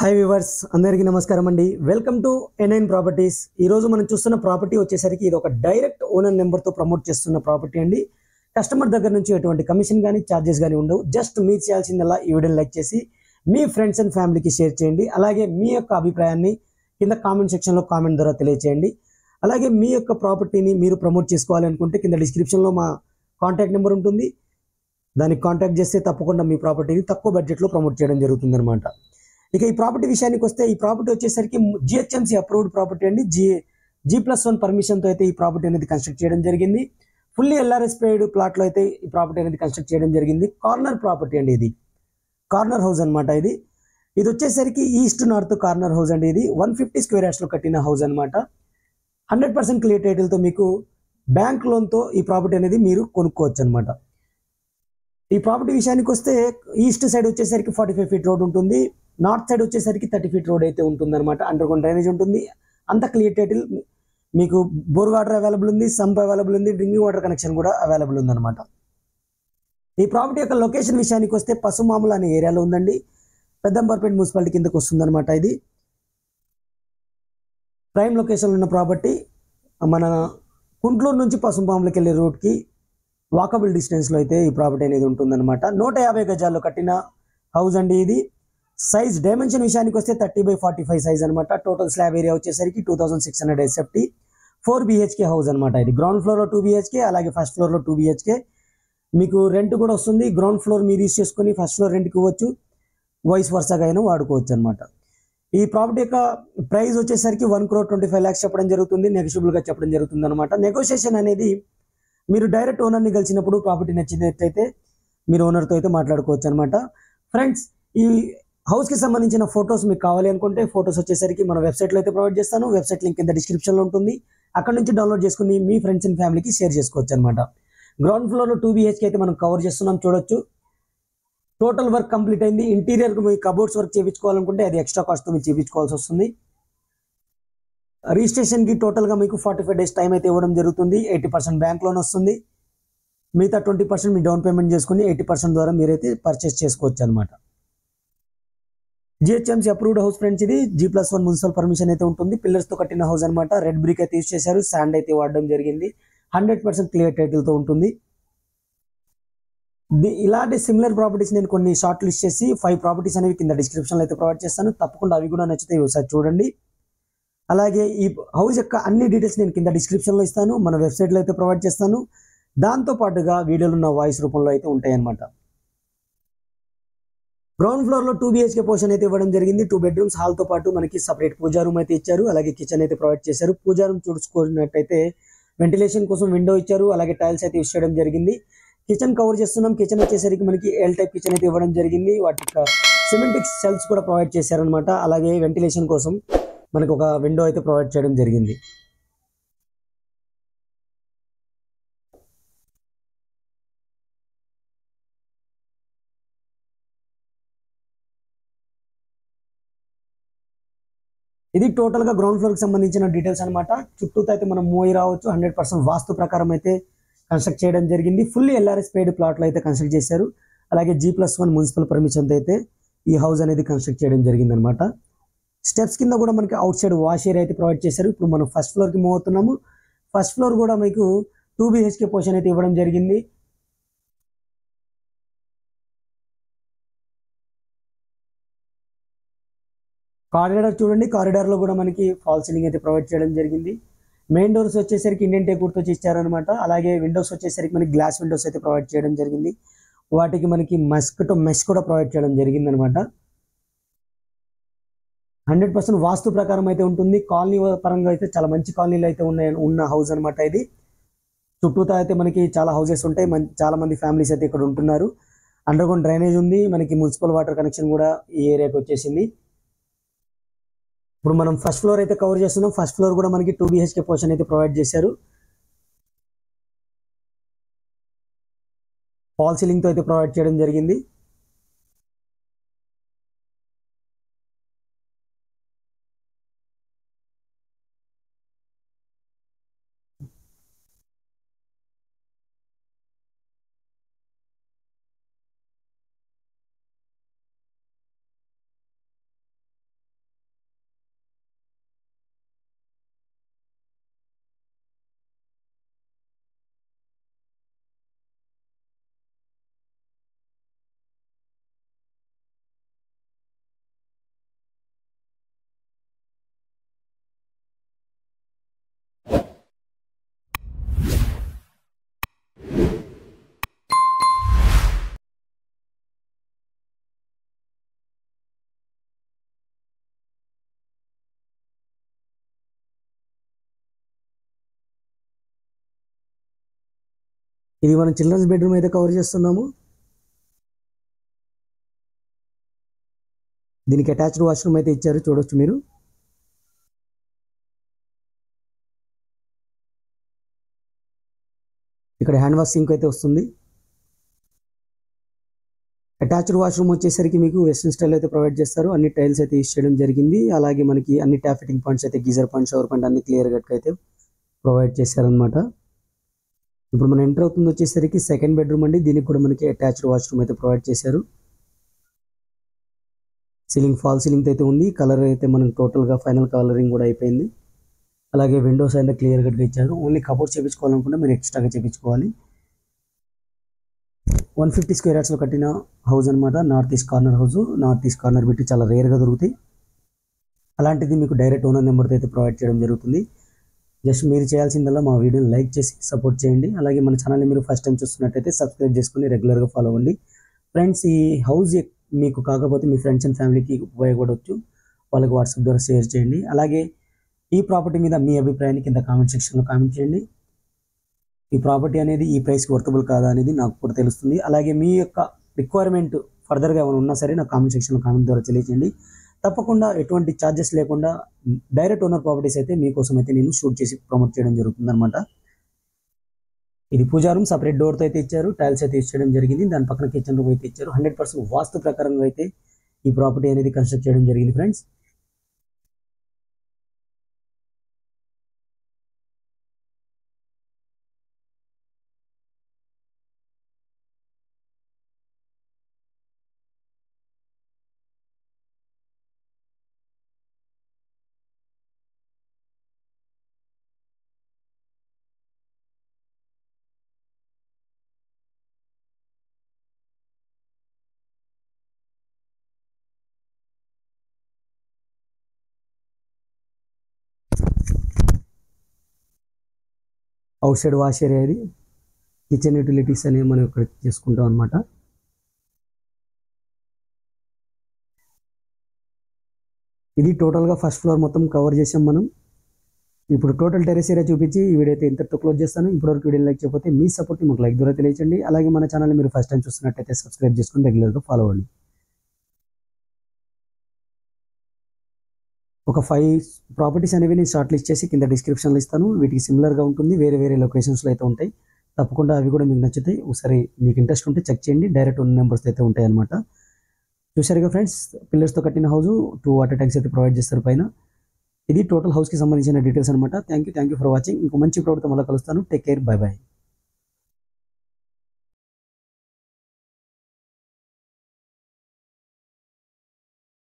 Hi viewers అందరికీ నమస్కారం అండి. Welcome to N9 properties. ఈరోజు మనం చూస్తున్న ప్రాపర్టీ వచ్చేసరికి ఇది ఒక డైరెక్ట్ ఓనర్ నెంబర్తో ప్రమోట్ చేస్తున్న ప్రాపర్టీ అండి. కస్టమర్ దగ్గర నుంచి ఎటువంటి కమిషన్ కానీ ఛార్జెస్ కానీ ఉండవు. జస్ట్ మీరు చేయాల్సిందల్లా ఈ వీడియోని లైక్ చేసి మీ ఫ్రెండ్స్ అండ్ ఫ్యామిలీకి షేర్ చేయండి. అలాగే మీ యొక్క అభిప్రాయాన్ని కింద కామెంట్ సెక్షన్లో కామెంట్ ద్వారా తెలియచేయండి. అలాగే మీ యొక్క ప్రాపర్టీని మీరు ప్రమోట్ చేసుకోవాలి అనుకుంటే కింద డిస్క్రిప్షన్లో మా కాంటాక్ట్ నెంబర్ ఉంటుంది. దానికి కాంటాక్ట్ చేస్తే తప్పకుండా మీ ప్రాపర్టీని తక్కువ బడ్జెట్లో ప్రమోట్ చేయడం జరుగుతుందన్నమాట. ఇక ఈ ప్రాపర్టీ విషయానికి వస్తే ఈ ప్రాపర్టీ వచ్చేసరికి జిహెచ్ఎంసీ అప్రూవ్డ్ ప్రాపర్టీ అండి. G+1 పర్మిషన్తో అయితే ఈ ప్రాపర్టీ అనేది కన్స్ట్రక్ట్ చేయడం జరిగింది. ఫుల్లీ LRS పెయిడ్ ప్లాట్లో అయితే ఈ ప్రాపర్టీ అనేది కన్స్ట్రక్ట్ చేయడం జరిగింది. కార్నర్ ప్రాపర్టీ అండి, ఇది కార్నర్ హౌస్ అనమాట. ఇది వచ్చేసరికి ఈస్ట్ నార్త్ కార్నర్ హౌస్ అండి. ఇది 150 స్క్వేర్ యార్డ్స్లో కట్టిన హౌస్ అనమాట. 100% క్లియర్ టైటిల్తో మీకు బ్యాంక్ లోన్తో ఈ ప్రాపర్టీ అనేది మీరు కొనుక్కోవచ్చు అనమాట. ఈ ప్రాపర్టీ విషయానికి వస్తే ఈస్ట్ సైడ్ వచ్చేసరికి 45 ఫీట్ రోడ్ ఉంటుంది. నార్త్ సైడ్ వచ్చేసరికి 30 ఫీట్ రోడ్ అయితే ఉంటుంది అనమాట. అండర్ గ్రౌండ్ డ్రైనేజ్ ఉంటుంది. అంత క్లియర్ టైటిల్, మీకు బోర్ వాటర్ అవైలబుల్ ఉంది, సంప్ అవైలబుల్ ఉంది, డ్రింకింగ్ వాటర్ కనెక్షన్ కూడా అవైలబుల్ ఉందన్నమాట. ఈ ప్రాపర్టీ యొక్క లొకేషన్ విషయానికి వస్తే పసుమాముల అనే ఏరియాలో ఉందండి. పెద్దంబర్పేట మున్సిపాలిటీ కిందకు వస్తుందన్నమాట. ఇది ప్రైమ్ లొకేషన్లో ఉన్న ప్రాపర్టీ. మన కుంట్లూరు నుంచి పసుమాములకి వెళ్ళే రోడ్కి వాకబుల్ డిస్టెన్స్లో అయితే ఈ ప్రాపర్టీ అనేది ఉంటుందన్నమాట. 150 గజాల్లో కట్టిన హౌస్ అండి. ఇది సైజ్ డైమెన్షన్ విషయానికి వస్తే 30/45 సైజ్ అనమాట. టోటల్ స్లాబ్ ఏరియా వచ్చేసరికి 2600 SFT. 4 BHK హౌస్ అనమాట. ఇది గ్రౌండ్ ఫ్లోర్లో 2 BHK, అలాగే ఫస్ట్ ఫ్లోర్లో 2 BHK. మీకు రెంట్ కూడా వస్తుంది. గ్రౌండ్ ఫ్లోర్ మీరు యూస్ చేసుకొని ఫస్ట్ ఫ్లోర్ రెంట్కి ఇవ్వచ్చు, వైస్ వర్సాగా అయినా వాడుకోవచ్చు అనమాట. ఈ ప్రాపర్టీ యొక్క ప్రైస్ వచ్చేసరికి 1,25 lakhs చెప్పడం జరుగుతుంది. నెగోషియబుల్గా చెప్పడం జరుగుతుంది అనమాట. నెగోషియేషన్ అనేది మీరు డైరెక్ట్ ఓనర్ని కలిసినప్పుడు ప్రాపర్టీ నచ్చినట్టయితే మీరు ఓనర్తో అయితే మాట్లాడుకోవచ్చు అనమాట. ఫ్రెండ్స్, ఈ హౌస్కి సంబంధించిన ఫొటోస్ మీకు కావాలి అనుకుంటే ఫొటోస్ వచ్చేసరికి మన వెబ్సైట్లో అయితే ప్రొవైడ్ చేస్తాను. వెబ్సైట్ లింక్ కింద డిస్క్రిప్షన్లో ఉంటుంది. అక్కడ నుంచి డౌన్లోడ్ చేసుకుని మీ ఫ్రెండ్స్ అండ్ ఫ్యామిలీకి షేర్ చేసుకోవచ్చు అనమాట. గ్రౌండ్ ఫ్లోర్లో 2 BHK అయితే మనం కవర్ చేస్తున్నాం, చూడొచ్చు. టోటల్ వర్క్ కంప్లీట్ అయింది. ఇంటీరియర్ మీ కబోర్డ్స్ వర్క్ చేయించుకోవాలనుకుంటే అది ఎక్స్ట్రా కాస్ట్తో మీరు చేయించుకోవాల్సి వస్తుంది. రిజిస్ట్రేషన్కి టోటల్గా మీకు 45 days టైం అయితే ఇవ్వడం జరుగుతుంది. 80% బ్యాంక్ లోన్ వస్తుంది. మిగతా 20% మీ డౌన్ పేమెంట్ చేసుకుని 80% ద్వారా మీరైతే పర్చేస్ చేసుకోవచ్చు అనమాట. GHMC approved house friends. ఇది G+1 మున్సిపల్ పర్మిషన్ అయితే ఉంటుంది. పిల్లర్స్తో కట్టిన హౌస్ అనమాట. రెడ్ బ్రిక్ అయితే యూస్ చేశారు, శాండ్ అయితే వాడడం జరిగింది. 100% క్లియర్ టైటిల్తో ఉంటుంది. ఇలాంటి సిమిలర్ ప్రాపర్టీస్ నేను కొన్ని షార్ట్ లిస్ట్ చేసి 5 ప్రాపర్టీస్ అనేవి కింద డిస్క్రిప్షన్లో అయితే ప్రొవైడ్ చేస్తాను. తప్పకుండా అవి కూడా నచ్చితే ఒకసారి చూడండి. అలాగే ఈ హౌస్ యొక్క అన్ని డీటెయిల్స్ నేను కింద డిస్క్రిప్షన్లో ఇస్తాను, మన వెబ్సైట్లో అయితే ప్రొవైడ్ చేస్తాను. దాంతోపాటుగా వీడియోలో ఉన్న వాయిస్ రూపంలో అయితే ఉంటాయన్నమాట. గ్రౌండ్ ఫ్లోర్లో 2 BHK పోర్షన్ అయితే ఇవ్వడం జరిగింది. 2 bedrooms, హాల్తో పాటు మనకి సపరేట్ పూజా రూమ్ అయితే ఇచ్చారు. అలాగే కిచెన్ అయితే ప్రొవైడ్ చేశారు. పూజా రూమ్ చూసుకున్నట్టయితే వెంటిలేషన్ కోసం విండో ఇచ్చారు. అలాగే టైల్స్ అయితే యూస్ చేయడం జరిగింది. కిచెన్ కవర్ చేస్తున్నాం. కిచెన్ వచ్చేసరికి మనకి L టైప్ కిచెన్ అయితే ఇవ్వడం జరిగింది. వాటి సిమెంటిక్ సెల్స్ కూడా ప్రొవైడ్ చేశారనమాట. అలాగే వెంటిలేషన్ కోసం మనకు ఒక విండో అయితే ప్రొవైడ్ చేయడం జరిగింది. ఇది టోటల్గా గ్రౌండ్ ఫ్లోర్కి సంబంధించిన డీటెయిల్స్ అనమాట. చుట్టూతో అయితే మనం మూవ్ రావచ్చు. 100% వాస్తు ప్రకారం అయితే కన్స్ట్రక్ట్ చేయడం జరిగింది. ఫుల్లీ LRS పెయిడ్ ప్లాట్లో అయితే కన్స్ట్రక్ట్ చేశారు. అలాగే G+1 మున్సిపల్ పర్మిషన్తో అయితే ఈ హౌస్ అనేది కన్స్ట్రక్ట్ చేయడం జరిగింది అనమాట. స్టెప్స్ కింద కూడా మనకి అవుట్ సైడ్ వాష్ ఏరియా అయితే ప్రొవైడ్ చేశారు. ఇప్పుడు మనం ఫస్ట్ ఫ్లోర్కి మూవ్ అవుతున్నాము. ఫస్ట్ ఫ్లోర్ కూడా మీకు 2 BHK పోర్షన్ అయితే ఇవ్వడం జరిగింది. కారిడార్ చూడండి. కారిడార్లో కూడా మనకి ఫాల్ సీలింగ్ అయితే ప్రొవైడ్ చేయడం జరిగింది. మెయిన్ డోర్స్ వచ్చేసరికి ఇండియన్ టేక్వుడ్తో ఇచ్చారనమాట. అలాగే విండోస్ వచ్చేసరికి మనకి గ్లాస్ విండోస్ అయితే ప్రొవైడ్ చేయడం జరిగింది. వాటికి మనకి మస్కిటో మెష్ కూడా ప్రొవైడ్ చేయడం జరిగింది అనమాట. 100% వాస్తు ప్రకారం అయితే ఉంటుంది. కాలనీ పరంగా అయితే చాలా మంచి కాలనీలు అయితే ఉన్న హౌస్ అనమాట. ఇది చుట్టూతో అయితే మనకి చాలా హౌసెస్ ఉంటాయి. చాలా మంది ఫ్యామిలీస్ అయితే ఇక్కడ ఉంటున్నారు. అండర్ గ్రౌండ్ డ్రైనేజ్ ఉంది. మనకి మున్సిపల్ వాటర్ కనెక్షన్ కూడా ఈ ఏరియాకి వచ్చేసింది. ఇప్పుడు మనం ఫస్ట్ ఫ్లోర్ అయితే కవర్ చేస్తున్నాం. ఫస్ట్ ఫ్లోర్ కూడా మనకి 2 BHK పోర్షన్ అయితే ప్రొవైడ్ చేశారు. ఫాల్ సీలింగ్తో అయితే ప్రొవైడ్ చేయడం జరిగింది. ఇది మనం చిల్డ్రన్స్ బెడ్రూమ్ అయితే కవర్ చేస్తున్నాము. దీనికి అటాచ్డ్ వాష్రూమ్ అయితే ఇచ్చారు, చూడొచ్చు మీరు. ఇక్కడ హ్యాండ్ వాష్ సింక్ అయితే వస్తుంది. అటాచ్డ్ వాష్రూమ్ వచ్చేసరికి మీకు వెస్ట్రన్ స్టైల్ అయితే ప్రొవైడ్ చేస్తారు. అన్ని టైల్స్ అయితే యూస్ చేయడం జరిగింది. అలాగే మనకి అన్ని ట్యాప్ ఫిట్టింగ్ పాయింట్స్ అయితే గీజర్ పాయింట్, షవర్ పాయింట్ అన్ని క్లియర్ కట్ అయితే ప్రొవైడ్ చేశారనమాట. ఇప్పుడు మనం ఎంటర్ అవుతుంది వచ్చేసరికి సెకండ్ బెడ్రూమ్ అండి. దీనికి కూడా మనకి అటాచ్డ్ వాష్రూమ్ అయితే ప్రొవైడ్ చేశారు. సీలింగ్ ఫాల్ సీలింగ్ అయితే ఉంది. కలర్ అయితే మనకి టోటల్గా ఫైనల్ కలరింగ్ కూడా అయిపోయింది. అలాగే విండోస్ అయితే క్లియర్ కట్గా ఇచ్చారు. ఓన్లీ కబోర్డ్ చేయించుకోవాలనుకుంటే మీరు ఎక్స్ట్రాగా చేయించుకోవాలి. 150 స్క్వేర్ యార్డ్స్లో కట్టిన హౌస్ అనమాట. North east corner house. North east corner పెట్టి చాలా రేర్గా దొరుకుతాయి. అలాంటిది మీకు డైరెక్ట్ ఓనర్ నెంబర్తో అయితే ప్రొవైడ్ చేయడం జరుగుతుంది. జస్ట్ మీరు చేయాల్సిందల్లా మా వీడియోని లైక్ చేసి సపోర్ట్ చేయండి. అలాగే మన ఛానల్ని మీరు ఫస్ట్ టైం చూస్తున్నట్టయితే సబ్స్క్రైబ్ చేసుకుని రెగ్యులర్గా ఫాలో అవ్వండి. ఫ్రెండ్స్, ఈ హౌస్ మీకు కాకపోతే మీ ఫ్రెండ్స్ అండ్ ఫ్యామిలీకి ఉపయోగపడవచ్చు. వాళ్ళకి వాట్సాప్ ద్వారా షేర్ చేయండి. అలాగే ఈ ప్రాపర్టీ మీద మీ అభిప్రాయాన్ని కింద కామెంట్ సెక్షన్లో కామెంట్ చేయండి. ఈ ప్రాపర్టీ అనేది ఈ ప్రైస్కి వర్తబుల్ కాదా అనేది నాకు కూడా తెలుస్తుంది. అలాగే మీ యొక్క రిక్వైర్మెంట్ ఫర్దర్గా ఏమైనా ఉన్నా సరే నాకు కామెంట్ సెక్షన్లో కామెంట్ ద్వారా తెలియజేయండి. తప్పకుండా ఎటువంటి ఛార్జెస్ లేకుండా డైరెక్ట్ ఓనర్ ప్రాపర్టీస్ అయితే మీకోసం అయితే నేను షూట్ చేసి ప్రమోట్ చేయడం జరుగుతుంది అనమాట. ఇది పూజా రూమ్, సపరేట్ డోర్తో అయితే ఇచ్చారు. టైల్స్ అయితే ఇచ్చడం జరిగింది. దాని పక్కన కిచెన్ రూమ్ అయితే ఇచ్చారు. 100% వాస్తు ప్రకారంగా అయితే ఈ ప్రాపర్టీ అనేది కన్స్ట్రక్ట్ చేయడం జరిగింది friends. Out side wash area ఇది. కిచెన్ యూటిలిటీస్ అనేవి మనం ఇక్కడ చేసుకుంటాం అనమాట. ఇది టోటల్గా ఫస్ట్ ఫ్లోర్ మొత్తం కవర్ చేసాం మనం. ఇప్పుడు టోటల్ టెరెస్ ఏరియా చూపించి ఈ వీడియో అయితే ఇంతటితో క్లోజ్ చేస్తాను. ఇప్పటివరకు వీడియో లైక్ చేయకపోతే మీ సపోర్ట్ మాకు లైక్ ద్వారా తెలియజేయండి. అలాగే మన ఛానల్ మీరు ఫస్ట్ టైం చూస్తున్నట్టయితే సబ్స్క్రైబ్ చేసుకుని రెగ్యులర్గా ఫాలో అవ్వండి. ఒక 5 ప్రాపర్టీస్ అనేవి నేను షార్ట్ లిస్ట్ చేసి కింద డిస్క్రిప్షన్లో ఇస్తాను. వీటికి సిమిలర్గా ఉంటుంది, వేరే వేరే లొకేషన్స్లో అయితే ఉంటాయి. తప్పకుండా అవి కూడా మీకు నచ్చుతాయి. ఒకసారి మీకు ఇంట్రెస్ట్ ఉంటే చెక్ చేయండి. డైరెక్ట్ ఉన్న నెంబర్స్ అయితే ఉంటాయి అనమాట. చూసారుగా ఫ్రెండ్స్, పిల్లర్స్తో కట్టిన హౌస్, 2 వాటర్ ట్యాంక్స్ అయితే ప్రొవైడ్ చేస్తారు పైన. ఇది టోటల్ హౌస్కి సంబంధించిన డీటెయిల్స్ అనమాట. Thank you for watching. ఇంకో మంచి ప్రోడక్ట్తో మళ్ళీ కలుస్తాను. Take care, by by.